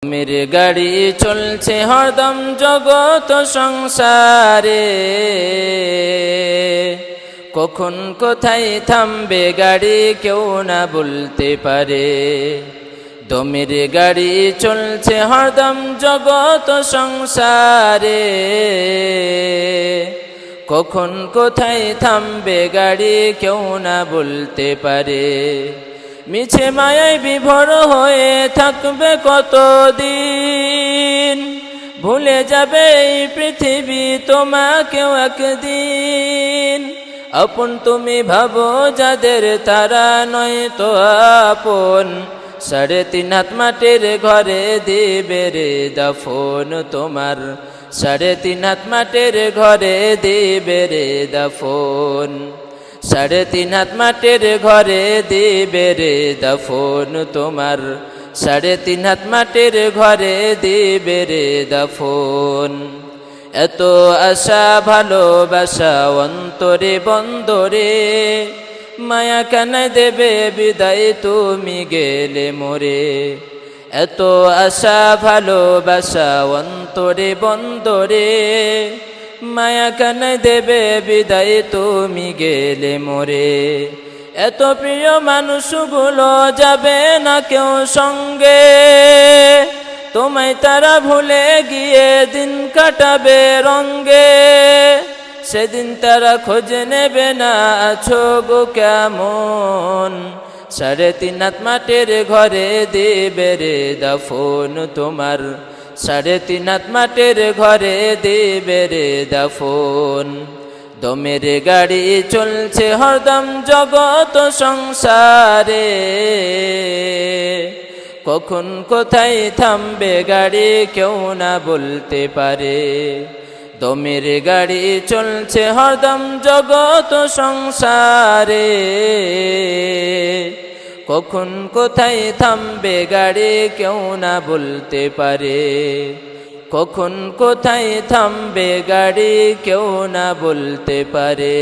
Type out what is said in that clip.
মেরে গাড়ি চলছে হরদম জগৎ সংসারে, কখন কোথায় থামবে গাড়ি কেউ না বলতে পারে। দমের গাড়ি চলছে হরদম জগৎ সংসারে, কখন কোথায় থামবে গাড়ি কেউ না বলতে পারে। মিছে মায়ায় বিভোর হয়ে থাকবে কতদিন, ভুলে যাবে এই পৃথিবী তোমাকেও একদিন। আপন তুমি ভাবো যাদের তারা নয় তো আপন, 3.5 হাত মাটির ঘরে দিবে রে দাফন তোমার। 3.5 হাত মাটির ঘরে দিবে রে দাফন, 3.5 হাত মাটির ঘরে দিবে রে দাফন তোমার। 3.5 হাত মাটির ঘরে দিবে রে দাফন। এত আশা ভালোবাসা অন্তরে বন্দরে, মায়া কেন দেবে বিদায় তুমি গেলে মোরে। এত আশা ভালোবাসা অন্তরে বন্দরে, মায়া কেন দেবে বিদায় তুমি গেলে মোরে। এত প্রিয় মানুষগুলো যাবে না কেউ সঙ্গে, তোমায় তারা ভুলে গিয়ে দিন কাটাবে রঙ্গে। সেদিন তারা খোঁজ নেবে না আছো গো কেমন, 3.5 হাত মাটির ঘরে দিবে রে দাফন তোমার। 3.5 হাত মাটির ঘরে দিবে রে দাফন। দমের গাড়ি চলছে হরদম জগৎ সংসারে, কখন কোথায় থামবে গাড়ি কেউ না বলতে পারে। দমের গাড়ি চলছে হরদম জগৎ সংসারে, কখন কোথায় থামবে গাড়ি কেউ না বলতে পারে। কখন কোথায় থামবে গাড়ি কেউ না বলতে পারে।